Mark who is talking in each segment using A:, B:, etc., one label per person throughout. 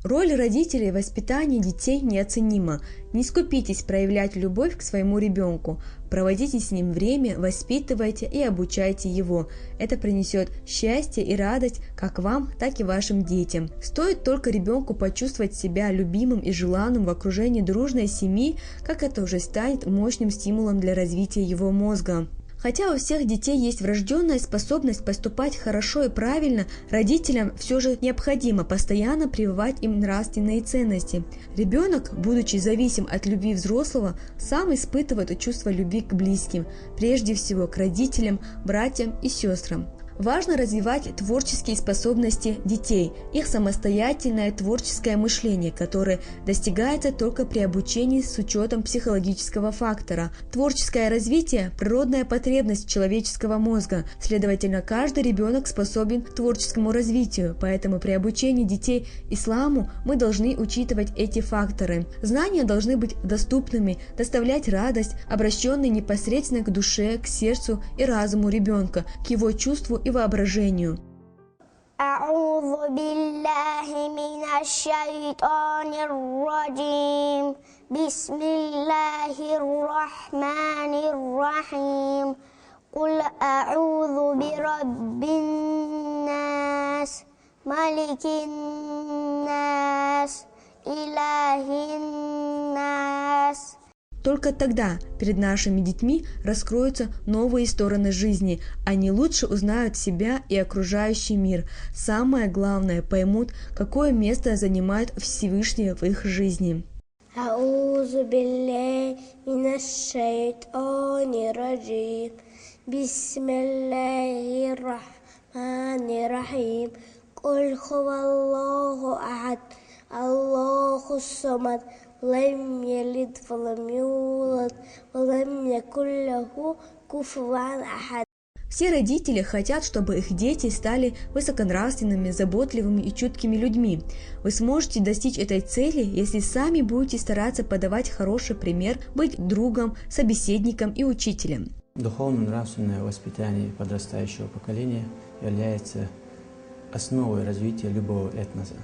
A: Роль родителей в воспитании детей неоценима. Не скупитесь проявлять любовь к своему ребенку. Проводите с ним время, воспитывайте и обучайте его. Это принесет счастье и радость как вам, так и вашим детям. Стоит только ребенку почувствовать себя любимым и желанным в окружении дружной семьи, как это уже станет мощным стимулом для развития его мозга. Хотя у всех детей есть врожденная способность поступать хорошо и правильно, родителям все же необходимо постоянно прививать им нравственные ценности. Ребенок, будучи зависим от любви взрослого, сам испытывает чувство любви к близким, прежде всего к родителям, братьям и сестрам. Важно развивать творческие способности детей, их самостоятельное творческое мышление, которое достигается только при обучении с учетом психологического фактора. Творческое развитие – природная потребность человеческого мозга, следовательно, каждый ребенок способен к творческому развитию, поэтому при обучении детей исламу мы должны учитывать эти факторы. Знания должны быть доступными, доставлять радость, обращенные непосредственно к душе, к сердцу и разуму ребенка, к его чувству и воображению.
B: أعوذ بالله من الشيطان الرجيم بسم الله الرحمن الرحيم قل أعوذ برب الناس ملك الناس إله الناس.
A: Только тогда перед нашими детьми раскроются новые стороны жизни, они лучше узнают себя и окружающий мир. Самое главное, поймут, какое место занимает Всевышний в их жизни.
B: أعوذ بالله من الشيطان الرجيم بسم الله الرحمن الرحيم قل هو الله أحد الله الصمد لم يلد ولم يولد ولم يكن له كفوا أحد.
A: Все родители хотят, чтобы их дети стали высоконравственными, заботливыми и чуткими людьми. Вы сможете достичь этой цели, если сами будете стараться подавать хороший пример, быть другом, собеседником и учителем.
C: Духовно-нравственное воспитание подрастающего поколения является основой развития любого этноса.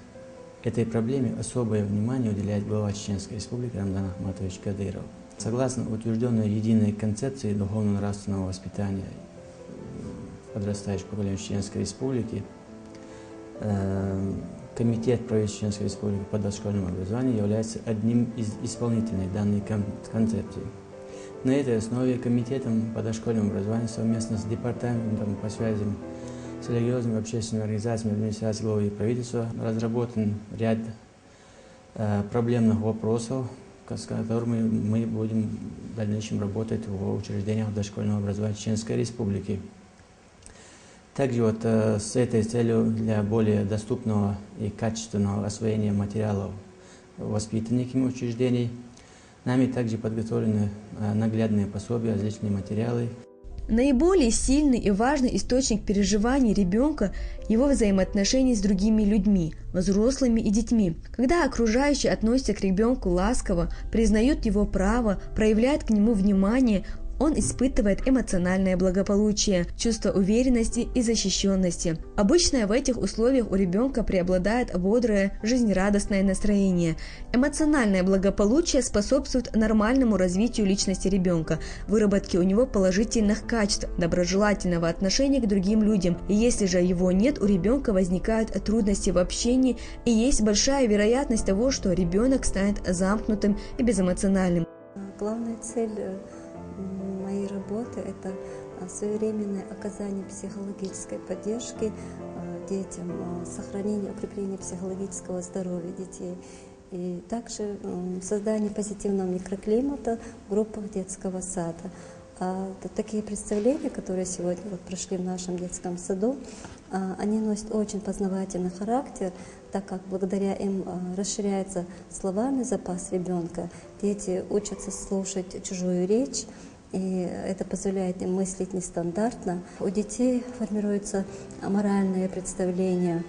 C: Этой проблеме особое внимание уделяет глава Чеченской Республики Рамзан Ахматович Кадыров. Согласно утвержденной единой концепции духовно-нравственного воспитания подрастающего поколения Чеченской Республики, Комитет правительства Чеченской Республики по дошкольному образованию является одним из исполнителей данной концепции. На этой основе Комитетом по дошкольному образованию совместно с Департаментом по связям с религиозными общественными организациями администрации главы правительства разработан ряд проблемных вопросов, с которыми мы будем в дальнейшем работать в учреждениях дошкольного образования Чеченской Республики. Также с этой целью для более доступного и качественного освоения материалов воспитанниками учреждений нами также подготовлены наглядные пособия, различные материалы.
A: Наиболее сильный и важный источник переживаний ребенка – его взаимоотношения с другими людьми, взрослыми и детьми. Когда окружающие относятся к ребенку ласково, признают его право, проявляют к нему внимание, он испытывает эмоциональное благополучие, чувство уверенности и защищенности. Обычно в этих условиях у ребенка преобладает бодрое, жизнерадостное настроение. Эмоциональное благополучие способствует нормальному развитию личности ребенка, выработке у него положительных качеств, доброжелательного отношения к другим людям. И если же его нет, у ребенка возникают трудности в общении и есть большая вероятность того, что ребенок станет замкнутым и безэмоциональным.
D: Главная цель моей работы – это своевременное оказание психологической поддержки детям, сохранение, укрепление психологического здоровья детей и также создание позитивного микроклимата в группах детского сада. Такие представления, которые сегодня прошли в нашем детском саду, они носят очень познавательный характер, так как благодаря им расширяется словарный запас ребенка. Дети учатся слушать чужую речь, и это позволяет им мыслить нестандартно. У детей формируется моральное представление,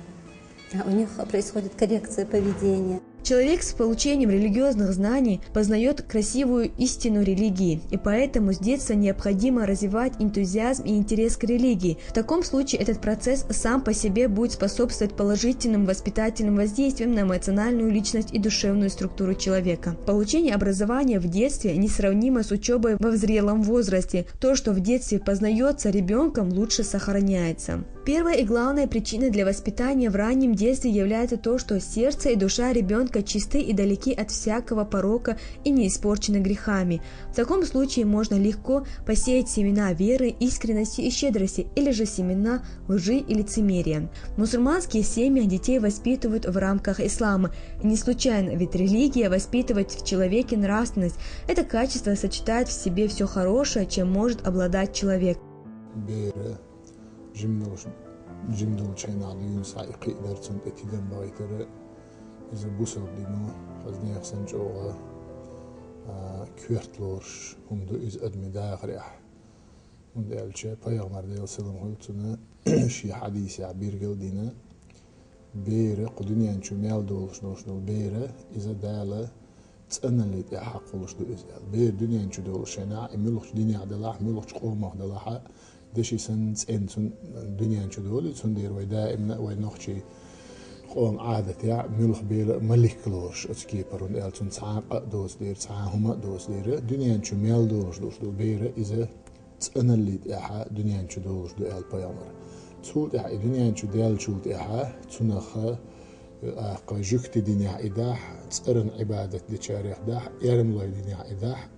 D: у них происходит коррекция поведения.
A: Человек с получением религиозных знаний познает красивую истину религии, и поэтому с детства необходимо развивать энтузиазм и интерес к религии. В таком случае этот процесс сам по себе будет способствовать положительным воспитательным воздействиям на эмоциональную личность и душевную структуру человека. Получение образования в детстве несравнимо с учебой во зрелом возрасте. То, что в детстве познается ребенком, лучше сохраняется. Первая и главная причина для воспитания в раннем детстве является то, что сердце и душа ребенка чисты и далеки от всякого порока и не испорчены грехами. В таком случае можно легко посеять семена веры, искренности и щедрости, или же семена лжи и лицемерия. В мусульманские семьи детей воспитывают в рамках ислама. И не случайно, ведь религия воспитывает в человеке нравственность. Это качество сочетает в себе все хорошее, чем может обладать человек.
E: جمدول شينا عديون سايقي درتون اتدام بايتر إذا بوسر دينو خزني خسنج أوغا كويرتلورش هم دو إز أدمي داغريح هم دي ألشي بايغمر ديال سلام هلتنا شي حديث عبير قلدينا بيرة قدنيا انشو ميال دولش دول بيرة إذا دالا تسألنا اللي تحق ولش دو إزال بير دنيا انشو دولش شينا إميلوش دنيا عدلاح ميلوش قومه دلاحا دشي سنت إنسون الدنيا نشو دولي تندير ودائما ونخشي قوم عادة يا ملخ بير ملك كلوش أتكيبر ونقال تون تعاق دوس دير تعاهما دوس دير الدنيا نشو ميل دوش دول بير إذا تأنا اللي تأحا الدنيا نشو دوش دو قال بيامر تسول تأحا الدنيا نشو ديال شو تأحا تنخا جكت دنيا إداح تسأرن عبادة دي شاريخ داح يرم الله دنيا إداح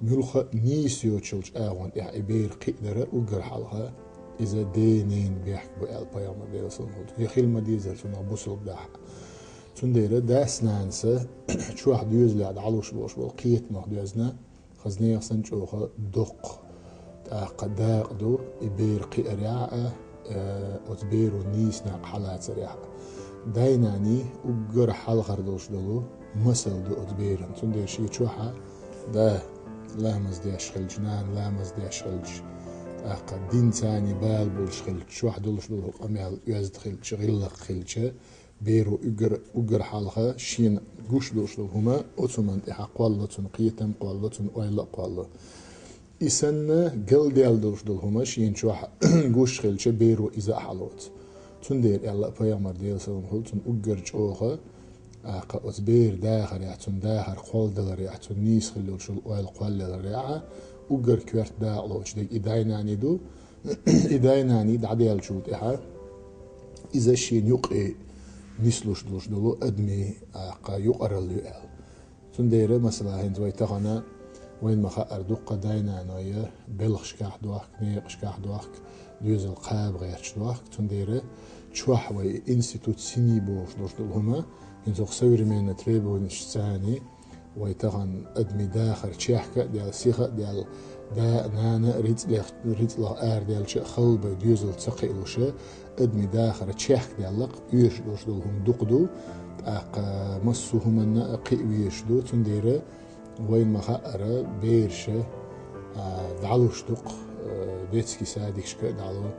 E: ملخا نيسيو تشلش آوان إح إبير قيدرة وقر حالها إذا دينين بيحك بقال بيامر ديال سلمه يخيل ما ديزر سنة بوصل بداح تنديرة داس نانسة شو واحد يوزلي عد علوش بوش بالقيت مخدوزنا خزنية سنشوخا دق قداق دو إبير قيرياء وتبير ونيس ناق حالات سريعة دايناني وقر حال خردوش دلو مسل دو أتبيرن تندير شي شوحا ده لامز ديش خلج نان لامز ديش خلج دين تاني بال بولش خلج شو واحد دولش دول أميال يزد خلج غلق خلج بيرو أجر حالها شين جوش دولش دول هما أتمن إحا قوالة قيتم قوالة ويلا قوالة إسنا قل ديال دولش دول هما شين شو جوش خلج بيرو إذا حلوت تندير يلا بيامر ديال سلام هلتن أجر جوها أتبير داخل يعتون داخل قول دلر يعتون نيس خلو شو الأويل قول دلر يعا وقر كويرت داقلوش ديك إدايناني دو إدايناني دعديال شوت إحا إذا شين يقعي نسلوش دلوش دلو أدمي يقر الليل تندير مثلا هند ويتغنى وين ما خأر دوقة داينانوية بلغ شكاح دواك نيق شكاح دواك دوز القاب غير شدواك تندير شواح وي إنستيتوت سيني بوش دلوش دلو هما ينزو خسوير من تريبو نشتاني ويتغن أدمي داخل تشيحكا ديال سيخة ديال دا نانا ريت لغ آر ديال شي خلبة ديوزل تسقي لوشا أدمي داخل تشيحك ديال لق يوش دوش دولهم دوقدو مصوهم أن قيويش دو تنديرة وين ما خأرة بيرشة دعلوش دوق ديتسكي ساديك شكا دعلو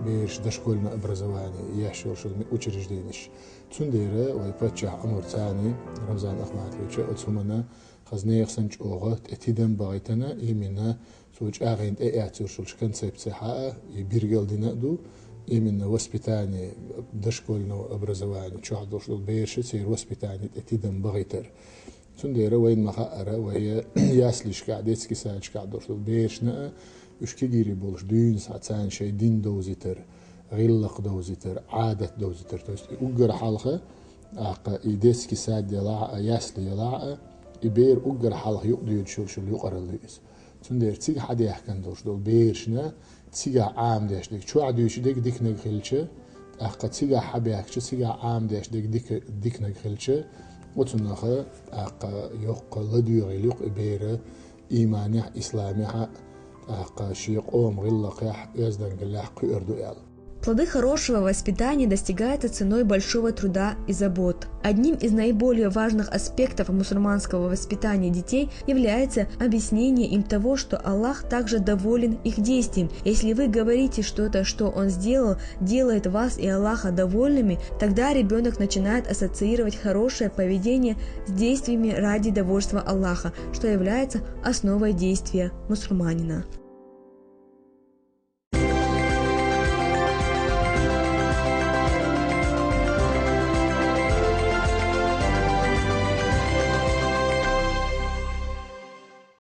E: بيرش دشكولنا ابرزواني يحشر شو وچرج دينش تنديره ويبتشح امر ثاني رمضان اخمات ليش اتسمنا خزني خسنج اوغت اتيدم بايتنا يمنا سوج اغين اعتر شو كونسيبت صحه يبيرجل دينادو يمنا وسبيتاني دشكولنا ابرزواني شو حدوش بيرش سير وسبيتاني اتيدم بايتر تنديره وين ما خأره وهي ياسليش قاعدتسكي سالش قاعدوش بيرشنا وش كجيري بولش دين ساعتين شيء دين دوزيتر غلق دوزيتر عادة دوزيتر توست أجر حلقة إيديسكي ساد يلاع ياسلي يلاع إبير أجر حلقة يقدر شو يقرر الليس تندير تيجي حد يحكي دوش دول بيرشنا تيجي عام داش ديك شو عدوش ديك نغلشة تيجي حب يحكي تيجي عام داش ديك نغلشة وتنخه يق لديو غلق إبير إيمانيح إسلاميح شيق قوم غلق يزدن قلاح قيردو يال
A: Плоды хорошего воспитания достигаются ценой большого труда и забот. Одним из наиболее важных аспектов мусульманского воспитания детей является объяснение им того, что Аллах также доволен их действием. Если вы говорите что-то, что Он сделал, делает вас и Аллаха довольными, тогда ребенок начинает ассоциировать хорошее поведение с действиями ради довольства Аллаха, что является основой действия мусульманина.